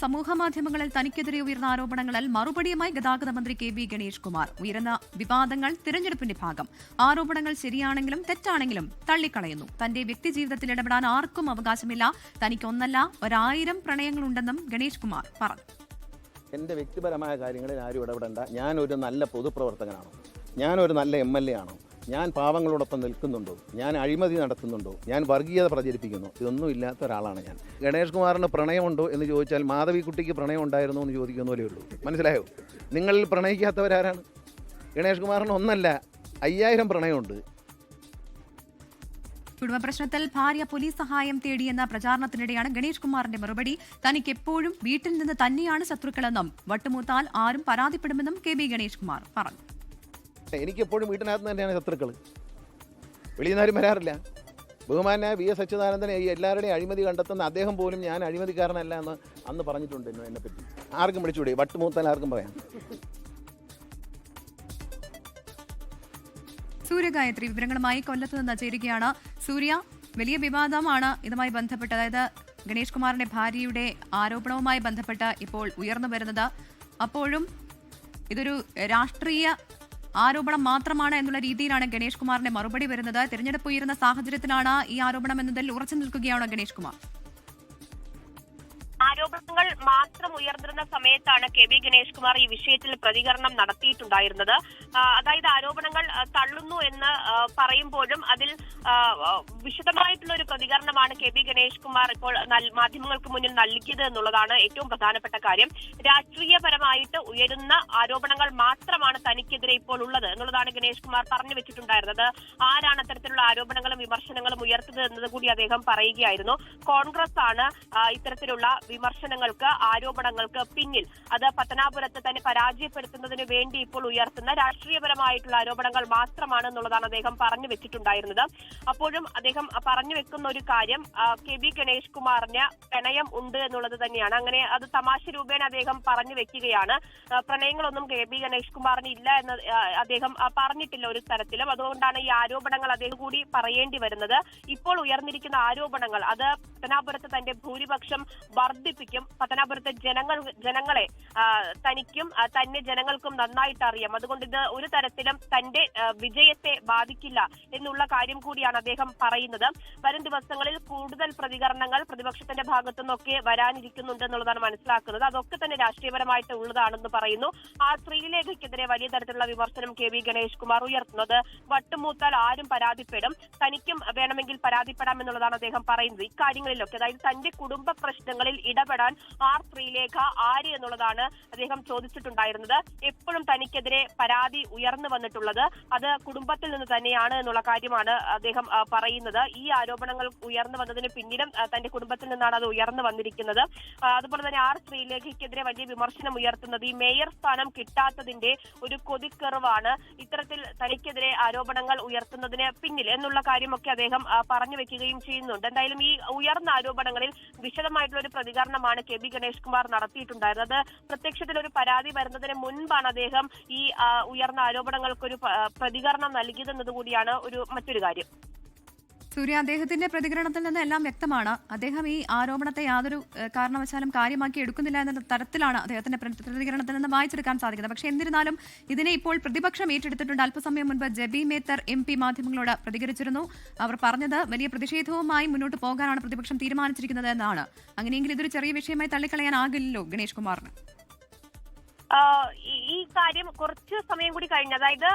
സമൂഹമാധ്യമങ്ങളിൽ തനിക്കെതിരെ ഉയർന്ന ആരോപണങ്ങളിൽ മറുപടിയുമായി ഗതാഗത മന്ത്രി കെ ബി ഗണേഷ് കുമാർ. ഉയർന്ന വിവാദങ്ങൾ തിരഞ്ഞെടുപ്പിന്റെ ഭാഗം. ആരോപണങ്ങൾ ശരിയാണെങ്കിലും തെറ്റാണെങ്കിലും തള്ളിക്കളയുന്നു. തന്റെ വ്യക്തിജീവിതത്തിൽ ഇടപെടാൻ ആർക്കും അവകാശമില്ല. തനിക്കൊന്നല്ല 1000 പ്രണയങ്ങളുണ്ടെന്നും ഗണേഷ് കുമാർ പറഞ്ഞു. എന്റെ വ്യക്തിപരമായ കാര്യങ്ങളിൽ ആരും ഇടപെടേണ്ട. ഞാനൊരു നല്ല പൊതുപ്രവർത്തകനാണോ? ഞാനൊരു നല്ല MLA ആണോ? ഞാൻ പാവങ്ങളോടൊപ്പം നിൽക്കുന്നുണ്ടോ? ഞാൻ അഴിമതി നടത്തുന്നുണ്ടോ? ഞാൻ വർഗീയത പ്രചരിപ്പിക്കുന്നു? ഇതൊന്നും ഇല്ലാത്ത ഒരാളാണ് ഞാൻ. ഗണേഷ് കുമാറിന് പ്രണയമുണ്ടോ എന്ന് ചോദിച്ചാൽ മാധവിക്കുട്ടിക്ക് പ്രണയം ഉണ്ടായിരുന്നോ എന്ന് ചോദിക്കുന്ന പോലെയേ ഉള്ളൂ. മനസ്സിലായോ? നിങ്ങളിൽ പ്രണയിക്കാത്തവരാരാണ്? ഗണേഷ് കുമാറിന് ഒന്നല്ല 5000 പ്രണയമുണ്ട്. കുടുംബ പ്രശ്നത്തിൽ ഭാര്യ പോലീസ് സഹായം തേടിയെന്ന പ്രചാരണത്തിനിടെയാണ് ഗണേഷ് കുമാറിന്റെ മറുപടി. തനിക്ക് എപ്പോഴും വീട്ടിൽ നിന്ന് തന്നെയാണ് ശത്രുക്കളെന്നും വട്ടുമൂത്താൽ ആരും പരാതിപ്പെടുമെന്നും കെ ബി ഗണേഷ് കുമാർ പറഞ്ഞു. എനിക്കെപ്പോഴും വീട്ടിനകത്ത് തന്നെയാണ് ശത്രുക്കൾ. വെളിയിൽ നിന്നാരും വരാറില്ല. ബഹുമാനായ VS അച്യുതാനന്ദൻ എല്ലാവരുടെയും അഴിമതി കണ്ടെത്തുന്ന അദ്ദേഹം പോലും ഞാൻ അഴിമതിക്കാരനല്ല എന്ന് അന്ന് പറഞ്ഞിട്ടുണ്ട് എന്നെപ്പറ്റി. ആർക്കും വിളിച്ചുകൂടി? വട്ടുമൂത്താൽ ആർക്കും പറയാം. സൂര്യഗായത്രി വിവരങ്ങളുമായി കൊല്ലത്ത് നിന്ന് ചേരുകയാണ്. സൂര്യ, വലിയ വിവാദമാണ് ഇതുമായി ബന്ധപ്പെട്ട്, അതായത് ഗണേഷ് കുമാറിന്റെ ഭാര്യയുടെ ആരോപണവുമായി ബന്ധപ്പെട്ട് ഇപ്പോൾ ഉയർന്നു വരുന്നത്. അപ്പോഴും ഇതൊരു രാഷ്ട്രീയ ആരോപണം മാത്രമാണ് എന്നുള്ള രീതിയിലാണ് ഗണേഷ് കുമാറിന്റെ മറുപടി വരുന്നത്. തിരഞ്ഞെടുപ്പ് ഉയരുന്ന സാഹചര്യത്തിലാണ് ഈ ആരോപണം എന്നതിൽ ഉറച്ചു നിൽക്കുകയാണോ ഗണേഷ് കുമാർ? ആരോപണങ്ങൾ മാത്രം ഉയർന്നിരുന്ന സമയത്താണ് കെ ബി ഗണേഷ് കുമാർ ഈ വിഷയത്തിൽ പ്രതികരണം നടത്തിയിട്ടുണ്ടായിരുന്നത്. അതായത് ആരോപണങ്ങൾ തള്ളുന്നു എന്ന് പറയുമ്പോഴും അതിൽ വിശദമായിട്ടുള്ള ഒരു പ്രതികരണമാണ് കെ ബി ഗണേഷ് കുമാർ ഇപ്പോൾ മാധ്യമങ്ങൾക്ക് മുന്നിൽ നൽകിയത് എന്നുള്ളതാണ് ഏറ്റവും പ്രധാനപ്പെട്ട കാര്യം. രാഷ്ട്രീയപരമായിട്ട് ഉയരുന്ന ആരോപണങ്ങൾ മാത്രമാണ് തനിക്കെതിരെ ഇപ്പോൾ ഉള്ളത് എന്നുള്ളതാണ് ഗണേഷ് കുമാർ പറഞ്ഞു വെച്ചിട്ടുണ്ടായിരുന്നത്. ആരാണ് അത്തരത്തിലുള്ള ആരോപണങ്ങളും വിമർശനങ്ങളും ഉയർത്തുന്നത് എന്നത് കൂടി അദ്ദേഹം പറയുകയായിരുന്നു. കോൺഗ്രസ് ആണ് ഇത്തരത്തിലുള്ള വിമർശനങ്ങൾക്ക്, ആരോപണങ്ങൾക്ക് പിന്നിൽ. അത് പത്തനാപുരത്ത് തന്നെ പരാജയപ്പെടുത്തുന്നതിന് വേണ്ടി ഇപ്പോൾ ഉയർത്തുന്ന രാഷ്ട്രീയപരമായിട്ടുള്ള ആരോപണങ്ങൾ മാത്രമാണ് എന്നുള്ളതാണ് അദ്ദേഹം പറഞ്ഞു വെച്ചിട്ടുണ്ടായിരുന്നത്. അപ്പോഴും അദ്ദേഹം പറഞ്ഞു വെക്കുന്ന ഒരു കാര്യം, കെ ബി ഗണേഷ് കുമാറിന് പ്രണയം ഉണ്ട് എന്നുള്ളത് തന്നെയാണ്. അങ്ങനെ അത് തമാശ രൂപേണ അദ്ദേഹം പറഞ്ഞു വെക്കുകയാണ്. പ്രണയങ്ങളൊന്നും കെ ബി ഗണേഷ് കുമാറിന് ഇല്ല എന്ന് അദ്ദേഹം പറഞ്ഞിട്ടില്ല ഒരു തരത്തിലും. അതുകൊണ്ടാണ് ഈ ആരോപണങ്ങൾ അദ്ദേഹം കൂടി പറയേണ്ടി വരുന്നത്. ഇപ്പോൾ ഉയർന്നിരിക്കുന്ന ആരോപണങ്ങൾ അത് പത്തനാപുരത്ത് തന്റെ ഭൂരിപക്ഷം വർദ്ധിപ്പിക്കും. പത്തനാപുരത്തെ ജനങ്ങളെ തനിക്കും തന്നെ ജനങ്ങൾക്കും നന്നായിട്ട് അറിയാം. അതുകൊണ്ട് ഇത് ഒരു തരത്തിലും തന്റെ വിജയത്തെ ബാധിക്കില്ല എന്നുള്ള കാര്യം കൂടിയാണ് അദ്ദേഹം പറയുന്നത്. വരും ദിവസങ്ങളിൽ കൂടുതൽ പ്രതികരണങ്ങൾ പ്രതിപക്ഷത്തിന്റെ ഭാഗത്തുനിന്നൊക്കെ വരാനിരിക്കുന്നുണ്ട് എന്നുള്ളതാണ് മനസ്സിലാക്കുന്നത്. അതൊക്കെ തന്നെ രാഷ്ട്രീയപരമായിട്ട് ഉള്ളതാണെന്ന് പറയുന്നു. ആ ശ്രീലേഖയ്ക്കെതിരെ വലിയ തരത്തിലുള്ള വിമർശനം കെ ബി ഗണേഷ് കുമാർ ഉയർത്തുന്നത്. വട്ടുമൂത്താൽ ആരും പരാതിപ്പെടും, തനിക്കും വേണമെങ്കിൽ പരാതിപ്പെടാം എന്നുള്ളതാണ് അദ്ദേഹം പറയുന്നത്. ഇക്കാര്യങ്ങളിലൊക്കെ, അതായത് തന്റെ കുടുംബ പ്രശ്നങ്ങളിൽ ഇടപെടാൻ ശ്രീലേഖ ആര് എന്നുള്ളതാണ് അദ്ദേഹം ചോദിച്ചിട്ടുണ്ടായിരുന്നത്. എപ്പോഴും തനിക്കെതിരെ പരാതി ഉയർന്നു വന്നിട്ടുള്ളത് അത് കുടുംബത്തിൽ നിന്ന് തന്നെയാണ് എന്നുള്ള കാര്യമാണ് അദ്ദേഹം പറയുന്നത്. ഈ ആരോപണങ്ങൾ ഉയർന്നു വന്നതിന് പിന്നിലും തന്റെ കുടുംബത്തിൽ നിന്നാണ് അത് ഉയർന്നു വന്നിരിക്കുന്നത്. അതുപോലെ തന്നെ ശ്രീലേഖയ്ക്കെതിരെ വലിയ വിമർശനം ഉയർത്തുന്നത് ഈ മേയർ സ്ഥാനം കിട്ടാത്തതിന്റെ ഒരു കൊതിക്കെറിവാണ് ഇത്തരത്തിൽ തനിക്കെതിരെ ആരോപണങ്ങൾ ഉയർത്തുന്നതിന് പിന്നിൽ എന്നുള്ള കാര്യമൊക്കെ അദ്ദേഹം പറഞ്ഞു വെക്കുകയും ചെയ്യുന്നുണ്ട്. എന്തായാലും ഈ ഉയർന്ന ആരോപണങ്ങളിൽ വിശദമായിട്ടുള്ള ഒരു പ്രതികരണമാണ് കെ ബി ഗണേഷ് കുമാർ നടത്തിയിട്ടുണ്ടായിരുന്നത്. പ്രത്യക്ഷത്തിൽ ഒരു പരാതി വരുന്നതിന് മുൻപാണ് അദ്ദേഹം ഈ ഉയർന്ന ആരോപണങ്ങൾക്കൊരു പ്രതികരണം നൽകിയതെന്നത് കൂടിയാണ് മറ്റൊരു കാര്യം. സൂര്യ, അദ്ദേഹത്തിന്റെ പ്രതികരണത്തിൽ നിന്ന് എല്ലാം വ്യക്തമാണ്. അദ്ദേഹം ഈ ആരോപണത്തെ യാതൊരു കാരണവശാലും കാര്യമാക്കി എടുക്കുന്നില്ല എന്ന തരത്തിലാണ് അദ്ദേഹത്തിന്റെ പ്രതികരണത്തിൽ നിന്ന് വായിച്ചെടുക്കാൻ സാധിക്കുന്നത്. പക്ഷേ എന്നിരുന്നാലും ഇതിനെ ഇപ്പോൾ പ്രതിപക്ഷം ഏറ്റെടുത്തിട്ടുണ്ട്. അല്പസമയം മുൻപ് ജബി മേത്തർ MP മാധ്യമങ്ങളോട് പ്രതികരിച്ചിരുന്നു. അവർ പറഞ്ഞത് വലിയ പ്രതിഷേധവുമായി മുന്നോട്ട് പോകാനാണ് പ്രതിപക്ഷം തീരുമാനിച്ചിരിക്കുന്നത് എന്നാണ്. അങ്ങനെയെങ്കിൽ ഇതൊരു ചെറിയ വിഷയമായി തള്ളിക്കളയാനാകില്ലല്ലോ ഗണേഷ് കുമാറിന്? ഈ കാര്യം കുറച്ച് സമയം കൂടി കഴിഞ്ഞ്, അതായത്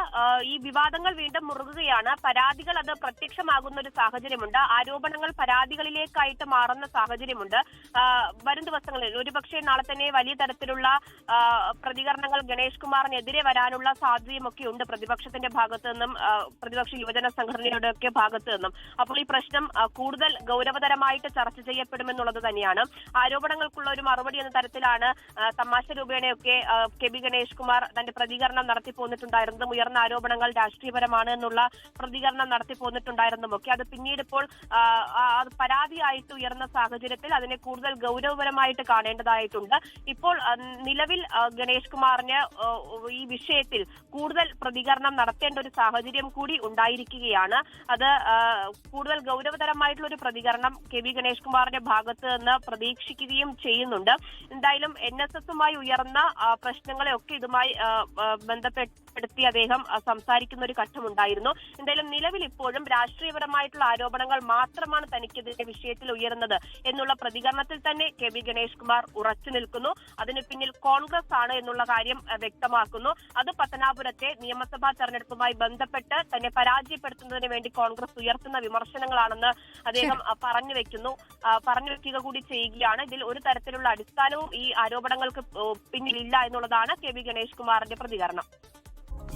ഈ വിവാദങ്ങൾ വീണ്ടും മുറുകുകയാണ്. പരാതികൾ അത് പ്രത്യക്ഷമാകുന്ന ഒരു സാഹചര്യമുണ്ട്. ആരോപണങ്ങൾ പരാതികളിലേക്കായിട്ട് മാറുന്ന സാഹചര്യമുണ്ട്. വരും ദിവസങ്ങളിൽ ഒരുപക്ഷെ നാളെ തന്നെ വലിയ തരത്തിലുള്ള പ്രതികരണങ്ങൾ ഗണേഷ് കുമാറിനെതിരെ വരാനുള്ള സാധ്യതയുമൊക്കെ ഉണ്ട് പ്രതിപക്ഷത്തിന്റെ ഭാഗത്തു നിന്നും, പ്രതിപക്ഷ യുവജന സംഘടനയുടെ ഒക്കെ ഭാഗത്തു നിന്നും. അപ്പോൾ ഈ പ്രശ്നം കൂടുതൽ ഗൗരവതരമായിട്ട് ചർച്ച ചെയ്യപ്പെടുമെന്നുള്ളത് തന്നെയാണ്. ആരോപണങ്ങൾക്കുള്ള ഒരു മറുപടി എന്ന തരത്തിലാണ് തമാശ രൂപേണയൊക്കെ കെ ബി ഗണേഷ് കുമാർ കുമാർ തന്റെ പ്രതികരണം നടത്തി പോന്നിട്ടുണ്ടായിരുന്നതും ഉയർന്ന ആരോപണങ്ങൾ രാഷ്ട്രീയപരമാണ് എന്നുള്ള പ്രതികരണം നടത്തി പോന്നിട്ടുണ്ടായിരുന്നതുമൊക്കെ അത് പിന്നീട് ഇപ്പോൾ അത് പരാതിയായിട്ട് ഉയർന്ന സാഹചര്യത്തിൽ അതിനെ കൂടുതൽ ഗൗരവപരമായിട്ട് കാണേണ്ടതായിട്ടുണ്ട്. ഇപ്പോൾ നിലവിൽ ഗണേഷ് കുമാറിന് ഈ വിഷയത്തിൽ കൂടുതൽ പ്രതികരണം നടത്തേണ്ട ഒരു സാഹചര്യം കൂടി ഉണ്ടായിരിക്കുകയാണ്. അത് കൂടുതൽ ഗൗരവതരമായിട്ടുള്ള ഒരു പ്രതികരണം കെ.വി. ഗണേഷ് കുമാറിന്റെ ഭാഗത്ത് നിന്ന് പ്രതീക്ഷിക്കുകയും ചെയ്യുന്നുണ്ട്. എന്തായാലും NSSുമായി ഉയർന്ന പ്രശ്നങ്ങളെയൊക്കെ ഇതുമായി ബന്ധപ്പെടുത്തി അദ്ദേഹം സംസാരിക്കുന്ന ഒരു ഘട്ടമുണ്ടായിരുന്നു. എന്തായാലും നിലവിൽ ഇപ്പോഴും രാഷ്ട്രീയപരമായിട്ടുള്ള ആരോപണങ്ങൾ മാത്രമാണ് തനിക്കെതിരെ വിഷയത്തിൽ ഉയരുന്നത് എന്നുള്ള പ്രതികരണത്തിൽ തന്നെ കെ.വി. ഗണേഷ് കുമാർ ഉറച്ചു നിൽക്കുന്നു. അതിന് പിന്നിൽ കോൺഗ്രസ് ആണ് എന്നുള്ള കാര്യം വ്യക്തമാക്കുന്നു. അത് പത്തനാപുരത്തെ നിയമസഭാ തെരഞ്ഞെടുപ്പുമായി ബന്ധപ്പെട്ട് തന്നെ പരാജയപ്പെടുത്തുന്നതിന് വേണ്ടി കോൺഗ്രസ് ഉയർത്തുന്ന വിമർശനങ്ങളാണെന്ന് അദ്ദേഹം പറഞ്ഞു വെക്കുക കൂടി ചെയ്യുകയാണ്. ഇതിൽ ഒരു തരത്തിലുള്ള അടിസ്ഥാനവും ഈ ആരോപണങ്ങൾക്ക് പിന്നിലില്ല എന്നുള്ളതാണ് കെ.വി. ഗണേഷ് കുമാറിന്റെ പ്രതികരണം.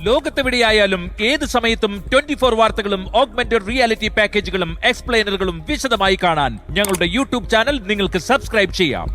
ലോകത്തെവിടെയായാലും ഏത് സമയത്തും 24 വാർത്തകളും ഓഗ്മെന്റഡ് റിയാലിറ്റി പാക്കേജുകളും എക്സ്പ്ലെയിനറുകളും വിശദമായി കാണാൻ ഞങ്ങളുടെ യൂട്യൂബ് ചാനൽ നിങ്ങൾക്ക് സബ്സ്ക്രൈബ് ചെയ്യാം.